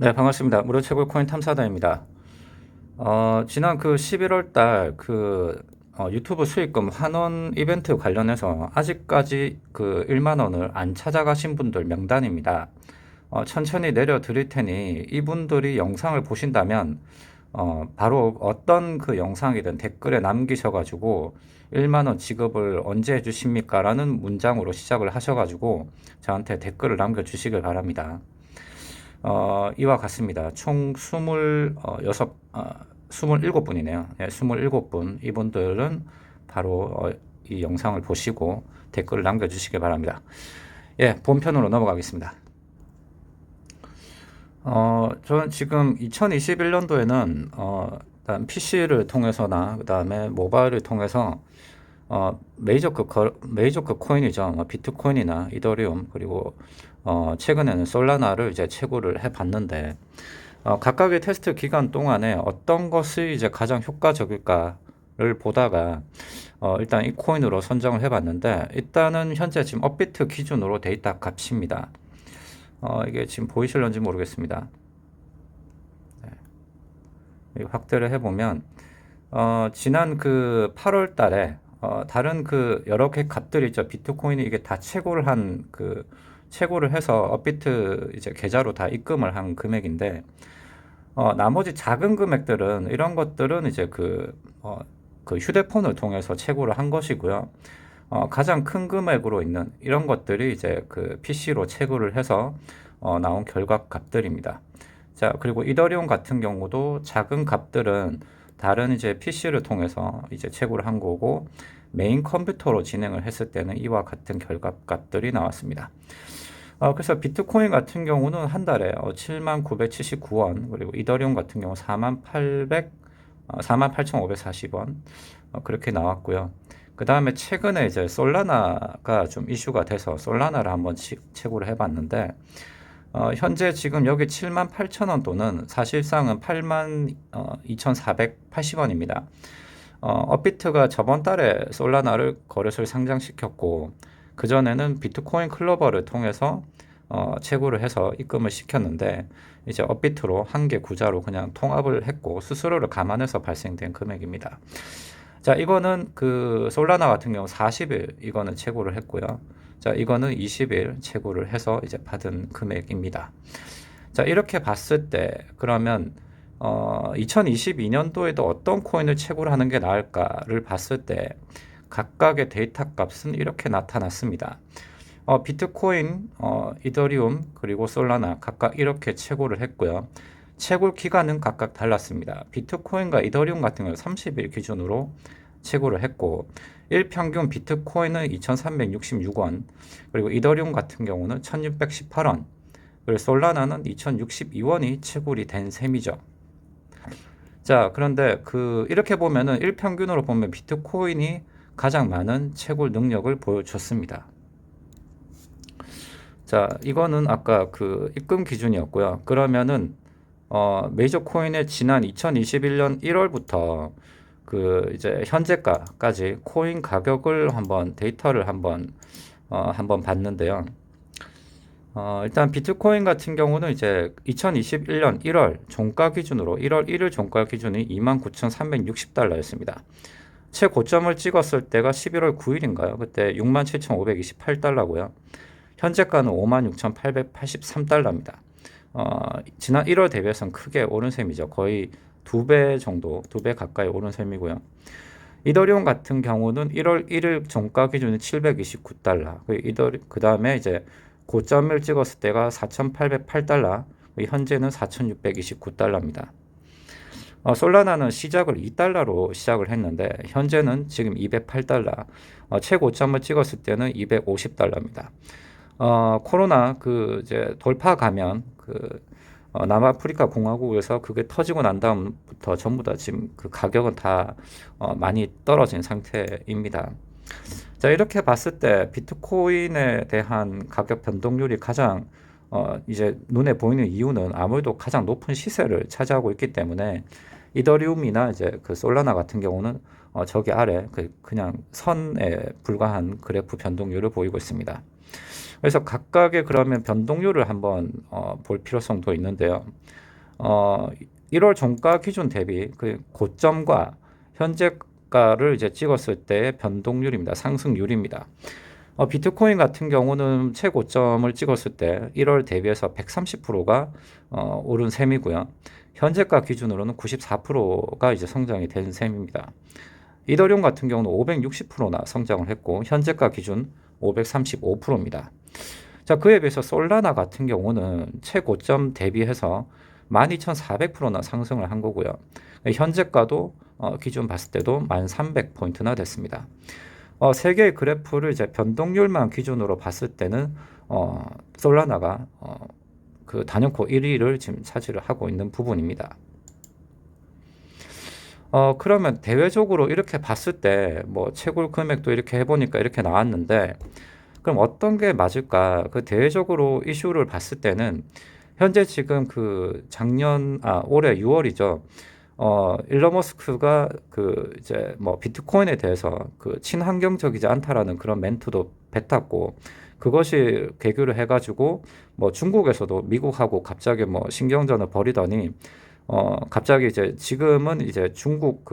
네, 반갑습니다. 무료 채굴 코인 탐사다입니다. 지난 그 11월 달 유튜브 수익금 환원 이벤트 관련해서 아직까지 그 1만 원을 안 찾아가신 분들 명단입니다. 천천히 내려드릴 테니 이분들이 영상을 보신다면 바로 어떤 그 영상이든 댓글에 남기셔가지고 1만 원 지급을 언제 해주십니까? 라는 문장으로 시작을 하셔가지고 저한테 댓글을 남겨주시길 바랍니다. 이와 같습니다. 총 27분이네요. 예, 27분. 이분들은 바로 이 영상을 보시고 댓글을 남겨주시기 바랍니다. 예, 본편으로 넘어가겠습니다. 저는 지금 2021년도에는 일단 PC를 통해서나 그 다음에 모바일을 통해서 메이저급 코인이죠. 비트코인이나 이더리움 그리고 최근에는 솔라나를 이제 채굴을 해봤는데 각각의 테스트 기간 동안에 어떤 것이 이제 가장 효과적일까를 보다가 일단 이 코인으로 선정을 해봤는데 일단은 현재 지금 업비트 기준으로 데이터 값입니다. 이게 지금 보이실런지 모르겠습니다. 네. 확대를 해보면 지난 그 8월 달에 다른 그 여러 개 값들이 있죠. 비트코인이 이게 다 채굴을 해서 업비트 이제 계좌로 다 입금을 한 금액인데 나머지 작은 금액들은 이런 것들은 이제 그 휴대폰을 통해서 채굴을 한 것이고요. 가장 큰 금액으로 있는 이런 것들이 이제 그 PC로 채굴을 해서 나온 결과 값들입니다. 자, 그리고 이더리움 같은 경우도 작은 값들은 다른 이제 PC를 통해서 이제 채굴을 한 거고 메인 컴퓨터로 진행을 했을 때는 이와 같은 결과 값들이 나왔습니다. 그래서 비트코인 같은 경우는 한 달에 79,979원 그리고 이더리움 같은 경우 48,540원 그렇게 나왔고요. 그 다음에 최근에 이제 솔라나가 좀 이슈가 돼서 솔라나를 한번 채굴을 해봤는데 현재 지금 여기 78,000원 돈은 사실상은 82,480원입니다. 업비트가 저번 달에 솔라나를 거래소에 상장시켰고 그전에는 비트코인 클로버를 통해서 채굴을 해서 입금을 시켰는데 이제 업비트로 한 개 구자로 그냥 통합을 했고 수수료를 감안해서 발생된 금액입니다. 자, 이거는 그 솔라나 같은 경우 40일 이거는 채굴을 했고요. 자, 이거는 20일 채굴을 해서 이제 받은 금액입니다. 자, 이렇게 봤을 때 그러면 2022년도에도 어떤 코인을 채굴하는 게 나을까를 봤을 때 각각의 데이터 값은 이렇게 나타났습니다. 비트코인, 이더리움 그리고 솔라나 각각 이렇게 채굴을 했고요. 채굴 기간은 각각 달랐습니다. 비트코인과 이더리움 같은 경우는 30일 기준으로 채굴을 했고 일평균 비트코인은 2,366원 그리고 이더리움 같은 경우는 1,618원 그리고 솔라나는 2,062원이 채굴이 된 셈이죠. 자, 그런데 이렇게 보면은 일평균으로 보면 비트코인이 가장 많은 채굴 능력을 보여줬습니다. 자, 이거는 아까 그 입금 기준이었고요. 그러면은 메이저 코인의 지난 2021년 1월부터 그 이제 현재가까지 코인 가격을 데이터를 한번 봤는데요. 일단 비트코인 같은 경우는 이제 2021년 1월 종가 기준으로 1월 1일 종가 기준이 29,360달러였습니다. 최고점을 찍었을 때가 11월 9일인가요? 그때 67,528달러고요. 현재가는 56,883달러입니다. 지난 1월 대비해서는 크게 오른 셈이죠. 거의 2배 정도, 2배 가까이 오른 셈이고요. 이더리움 같은 경우는 1월 1일 종가 기준이 729달러. 그 다음에 이제 고점을 찍었을 때가 4,808달러. 현재는 4,629달러입니다. 솔라나는 시작을 2달러로 시작을 했는데 현재는 지금 208달러. 최고점을 찍었을 때는 250달러입니다. 코로나 이제 돌파 가면 남아프리카 공화국에서 그게 터지고 난 다음부터 전부 다 지금 그 가격은 다 많이 떨어진 상태입니다. 자, 이렇게 봤을 때 비트코인에 대한 가격 변동률이 가장 이제 눈에 보이는 이유는 아무래도 가장 높은 시세를 차지하고 있기 때문에 이더리움이나 이제 그 솔라나 같은 경우는 저기 아래 그냥 선에 불과한 그래프 변동률을 보이고 있습니다. 그래서 각각의 그러면 변동률을 한번 볼 필요성도 있는데요. 어, 1월 종가 기준 대비 그 고점과 현재가를 이제 찍었을 때의 변동률입니다. 상승률입니다. 비트코인 같은 경우는 최고점을 찍었을 때 1월 대비해서 130%가 오른 셈이고요. 현재가 기준으로는 94%가 이제 성장이 된 셈입니다. 이더리움 같은 경우는 560%나 성장을 했고 현재가 기준 535%입니다. 자, 그에 비해서 솔라나 같은 경우는 최고점 대비해서 12,400%나 상승을 한 거고요. 현재가도 기준 봤을 때도 1,300포인트나 됐습니다. 세 개의 그래프를 이제 변동률만 기준으로 봤을 때는 솔라나가 그 단연코 1위를 지금 차지를 하고 있는 부분입니다. 그러면 대외적으로 이렇게 봤을 때 뭐 채굴 금액도 이렇게 해보니까 이렇게 나왔는데 그럼 어떤 게 맞을까? 그 대외적으로 이슈를 봤을 때는 현재 지금 그 올해 6월이죠. 일론 머스크가 그 이제 뭐 비트코인에 대해서 그 친환경적이지 않다라는 그런 멘트도 뱉었고 그것이 계기로 해가지고 뭐 중국에서도 미국하고 갑자기 뭐 신경전을 벌이더니 갑자기 이제 지금은 이제 중국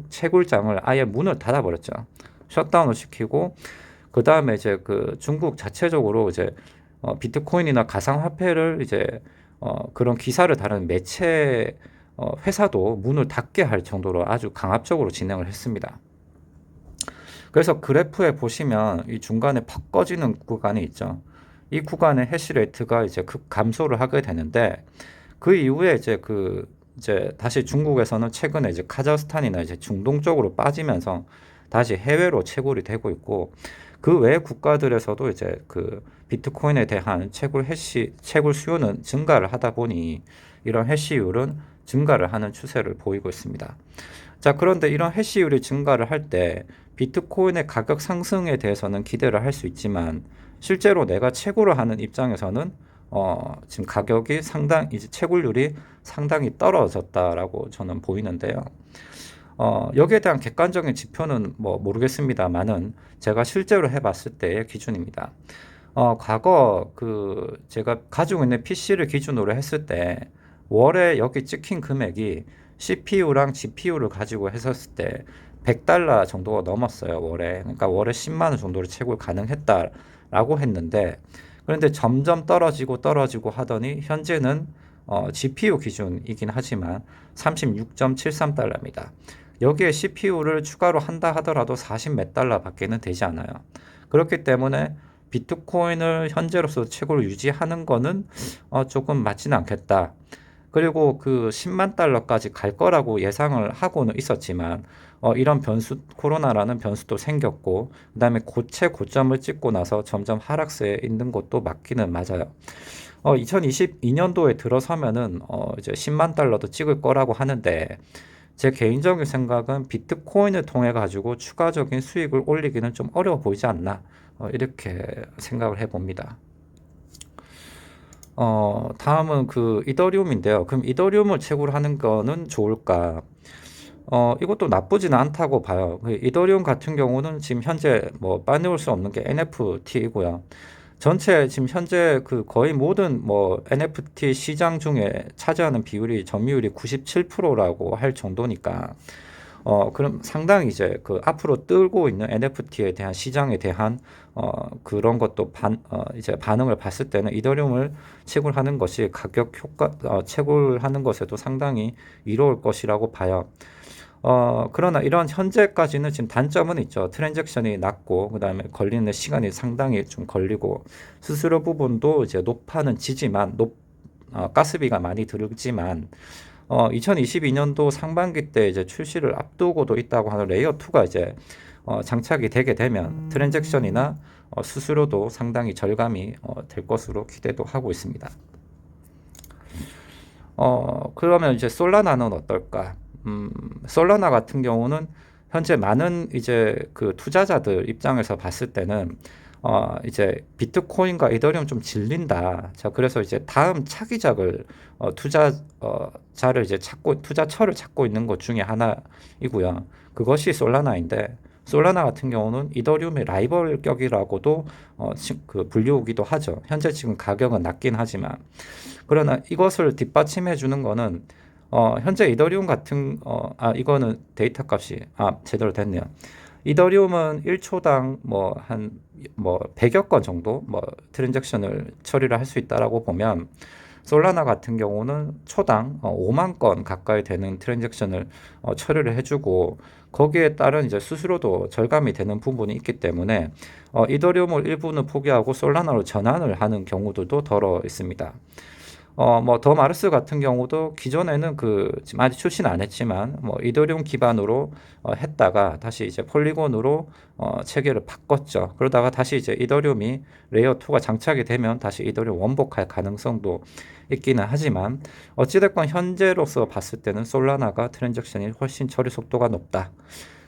채굴장을 아예 문을 닫아버렸죠. 셧다운을 시키고 그 다음에 이제 그 중국 자체적으로 이제 비트코인이나 가상화폐를 이제 그런 기사를 다루는 매체 회사도 문을 닫게 할 정도로 아주 강압적으로 진행을 했습니다. 그래서 그래프에 보시면 이 중간에 퍽 꺼지는 구간이 있죠. 이 구간의 해시레이트가 이제 감소를 하게 되는데 그 이후에 이제 다시 중국에서는 최근에 이제 카자흐스탄이나 이제 중동 쪽으로 빠지면서 다시 해외로 채굴이 되고 있고 그 외 국가들에서도 이제 그 비트코인에 대한 채굴 수요는 증가를 하다 보니 이런 해시율은 증가를 하는 추세를 보이고 있습니다. 자, 그런데 이런 해시율이 증가를 할 때 비트코인의 가격 상승에 대해서는 기대를 할 수 있지만 실제로 내가 채굴을 하는 입장에서는 지금 이제 채굴률이 상당히 떨어졌다라고 저는 보이는데요. 여기에 대한 객관적인 지표는 뭐 모르겠습니다만은 제가 실제로 해봤을 때의 기준입니다. 과거 제가 가지고 있는 PC를 기준으로 했을 때 월에 여기 찍힌 금액이 CPU랑 GPU를 가지고 했었을 때 $100 정도가 넘었어요, 월에. 그러니까 월에 10만 원 정도로 채굴 가능했다라고 했는데 그런데 점점 떨어지고 하더니 현재는 GPU 기준이긴 하지만 36.73달러입니다. 여기에 CPU를 추가로 한다 하더라도 40 몇 달러 밖에는 되지 않아요. 그렇기 때문에 비트코인을 현재로서 최고로 유지하는 거는 조금 맞지는 않겠다. 그리고 그 10만 달러까지 갈 거라고 예상을 하고는 있었지만 이런 코로나라는 변수도 생겼고 그다음에 고점을 찍고 나서 점점 하락세에 있는 것도 맞기는 맞아요. 2022년도에 들어서면은 이제 10만 달러도 찍을 거라고 하는데 제 개인적인 생각은 비트코인을 통해 가지고 추가적인 수익을 올리기는 좀 어려워 보이지 않나 이렇게 생각을 해봅니다. 다음은 그 이더리움인데요. 그럼 이더리움을 채굴하는 거는 좋을까? 이것도 나쁘지는 않다고 봐요. 이더리움 같은 경우는 지금 현재 뭐 빠내올 수 없는 게 NFT이고요. 전체 지금 현재 그 거의 모든 뭐 NFT 시장 중에 차지하는 점유율이 97%라고 할 정도니까 그럼 상당히 이제 그 앞으로 뜨고 있는 NFT에 대한 시장에 대한 그런 것도 이제 반응을 봤을 때는 이더리움을 채굴하는 것이 채굴하는 것에도 상당히 이로울 것이라고 봐요. 그러나 이런 현재까지는 지금 단점은 있죠. 트랜잭션이 낮고, 그 다음에 걸리는 시간이 상당히 좀 걸리고, 수수료 부분도 이제 가스비가 많이 들지만, 2022년도 상반기 때 이제 출시를 앞두고도 있다고 하는 레이어 2가 이제 장착이 되게 되면 트랜잭션이나 수수료도 상당히 절감이 될 것으로 기대도 하고 있습니다. 그러면 이제 솔라나는 어떨까? 솔라나 같은 경우는 현재 많은 이제 그 투자자들 입장에서 봤을 때는 이제 비트코인과 이더리움 좀 질린다. 자, 그래서 이제 다음 차기작을 투자처를 찾고 있는 것 중에 하나이고요. 그것이 솔라나인데 솔라나 같은 경우는 이더리움의 라이벌 격이라고도 그 불리우기도 하죠. 현재 지금 가격은 낮긴 하지만 그러나 이것을 뒷받침해 주는 거는 현재 이더리움 같은 이거는 데이터 값이 제대로 됐네요. 이더리움은 1초당 뭐 100여 건 정도 트랜잭션을 처리를 할 수 있다라고 보면 솔라나 같은 경우는 초당 5만 건 가까이 되는 트랜잭션을 처리를 해주고 거기에 따른 이제 수수료도 절감이 되는 부분이 있기 때문에 이더리움을 일부는 포기하고 솔라나로 전환을 하는 경우들도 더러 있습니다. 뭐 더 마르스 같은 경우도 기존에는 지금 아직 출시는 안 했지만 뭐 이더리움 기반으로 했다가 다시 이제 폴리곤으로 체계를 바꿨죠. 그러다가 다시 이제 이더리움이 레이어 2가 장착이 되면 다시 이더리움 원복할 가능성도 있기는 하지만 어찌됐건 현재로서 봤을 때는 솔라나가 트랜잭션이 훨씬 처리 속도가 높다.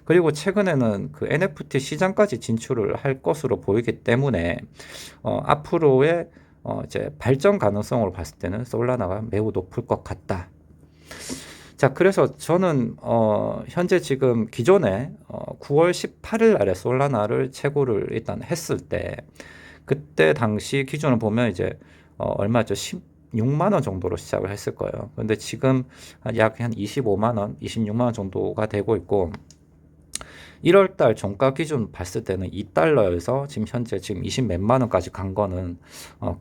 그리고 최근에는 그 NFT 시장까지 진출을 할 것으로 보이기 때문에 앞으로의 이제 발전 가능성으로 봤을 때는 솔라나가 매우 높을 것 같다. 자, 그래서 저는 현재 지금 기존에 9월 18일 날에 솔라나를 채굴을 일단 했을 때 그때 당시 기준을 보면 이제 얼마죠? 16만 원 정도로 시작을 했을 거예요. 근데 지금 약 한 25만 원, 26만 원 정도가 되고 있고 1월 달 종가 기준 봤을 때는 2달러에서 지금 현재 지금 20 몇만 원까지 간 거는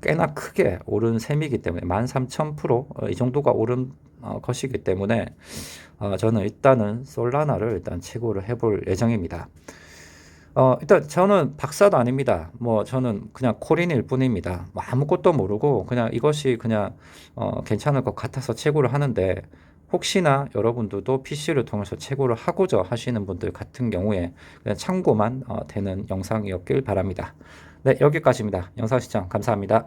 꽤나 크게 오른 셈이기 때문에 13,000% 이 정도가 오른 것이기 때문에 저는 일단은 솔라나를 일단 채굴을 해볼 예정입니다. 일단 저는 박사도 아닙니다. 뭐 저는 그냥 코린일 뿐입니다. 뭐 아무것도 모르고 그냥 이것이 그냥 괜찮을 것 같아서 채굴을 하는데 혹시나 여러분들도 PC를 통해서 채굴을 하고자 하시는 분들 같은 경우에 그냥 참고만 되는 영상이었길 바랍니다. 네, 여기까지입니다. 영상 시청 감사합니다.